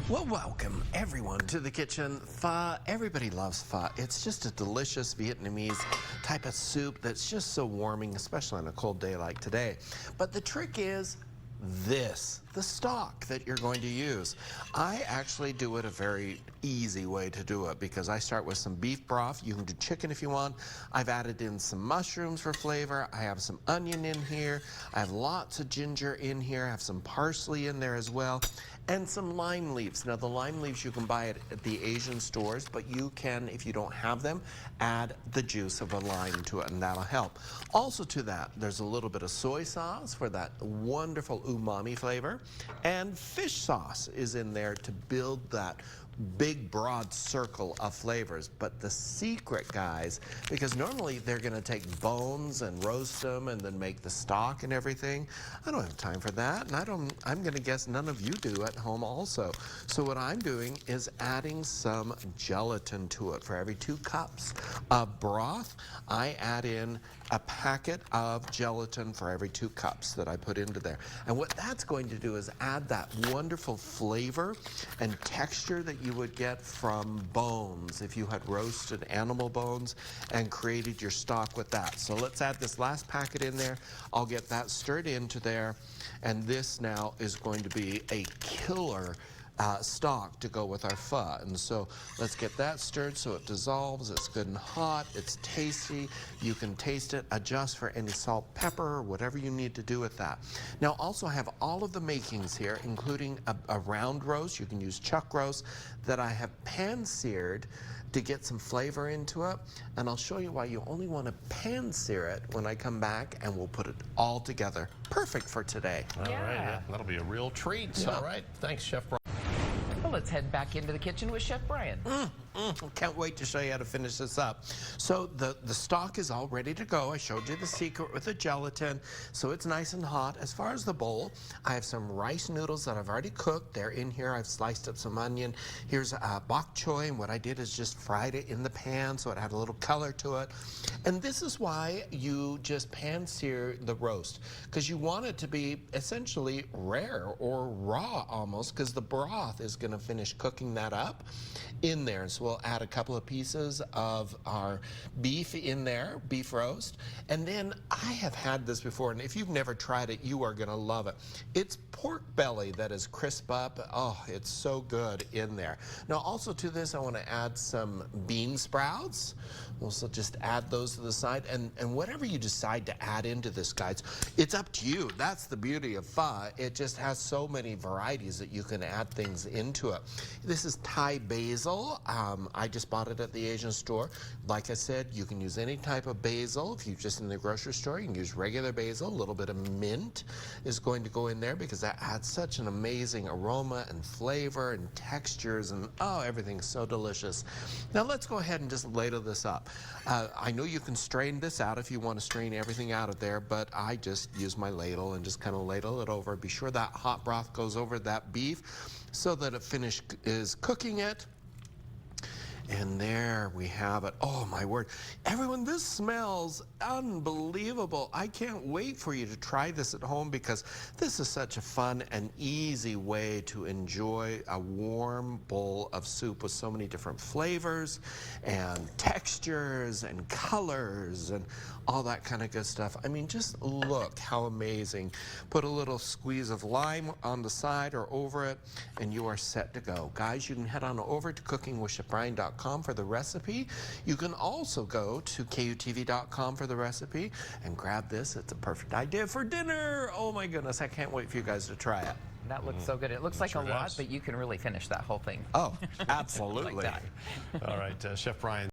Well, welcome everyone to the kitchen. Pho, everybody loves pho. It's just a delicious Vietnamese type of soup that's just so warming, especially on a cold day like today. But the trick is this, the stock that you're going to use. I actually do it a very easy way to do it because I start with some beef broth. You can do chicken if you want. I've added in some mushrooms for flavor. I have some onion in here. I have lots of ginger in here. I have some parsley in there as well. And some lime leaves. Now the lime leaves you can buy at the Asian stores, but you can, if you don't have them, add the juice of a lime to it and that'll help. Also to that, there's a little bit of soy sauce for that wonderful umami flavor. And fish sauce is in there to build that big broad circle of flavors. But the secret, guys, because normally they're gonna take bones and roast them and then make the stock and everything. I don't have time for that, and I'm gonna guess none of you do at home also. So what I'm doing is adding some gelatin to it. For every 2 cups of broth, I add in a packet of gelatin for every 2 cups that I put into there. And what that's going to do is add that wonderful flavor and texture that you would get from bones if you had roasted animal bones and created your stock with that. So let's add this last packet in there. I'll get that stirred into there, and this now is going to be a killer stock to go with our pho. And so let's get that stirred so it dissolves. It's good and hot. It's tasty. You can taste it, adjust for any salt, pepper, or whatever you need to do with that. Now also I have all of the makings here, including a round roast. You can use chuck roast that I have pan-seared to get some flavor into it. And I'll show you why you only want to pan-sear it when I come back, and we'll put it all together. Perfect for today. All right, yeah, that'll be a real treat. Yeah. All right, thanks, Chef Bryan. Well, let's head back into the kitchen with Chef Bryan. Can't wait to show you how to finish this up. So the stock is all ready to go. I showed you the secret with the gelatin, so it's nice and hot. As far as the bowl, I have some rice noodles that I've already cooked. They're in here. I've sliced up some onion. Here's bok choy, and what I did is just fried it in the pan so it had a little color to it. And this is why you just pan-sear the roast, because you want it to be essentially rare or raw almost, because the broth is going to finish cooking that up in there. So we'll add a couple of pieces of our beef in there, beef roast. And then I have had this before, and if you've never tried it, you are going to love it. It's pork belly that is crisp up. Oh, it's so good in there. Now also to this, I want to add some bean sprouts. We'll also just add those to the side. And whatever you decide to add into this, guys, it's up to you. That's the beauty of pho. It just has so many varieties that you can add things into it. This is Thai basil. I just bought it at the Asian store. Like I said, you can use any type of basil. If you're just in the grocery store, you can use regular basil. A little bit of mint is going to go in there because that adds such an amazing aroma and flavor and textures, and oh, everything's so delicious. Now let's go ahead and just ladle this up. I know you can strain this out if you want to strain everything out of there, but I just use my ladle and just kind of ladle it over. Be sure that hot broth goes over that beef so that it is cooking it. And there we have it. Oh my word. Everyone, this smells unbelievable. I can't wait for you to try this at home because this is such a fun and easy way to enjoy a warm bowl of soup with so many different flavors and textures and colors and all that kind of good stuff. I mean, just look how amazing. Put a little squeeze of lime on the side or over it, and you are set to go. Guys, you can head on over to cookingwithchefbryan.com for the recipe. You can also go to KUTV.com for the recipe and grab this. It's a perfect idea for dinner. Oh my goodness, I can't wait for you guys to try it. That looks so good. It looks like a lot, but you can really finish that whole thing. Oh, absolutely. Like that. All right, Chef Bryan.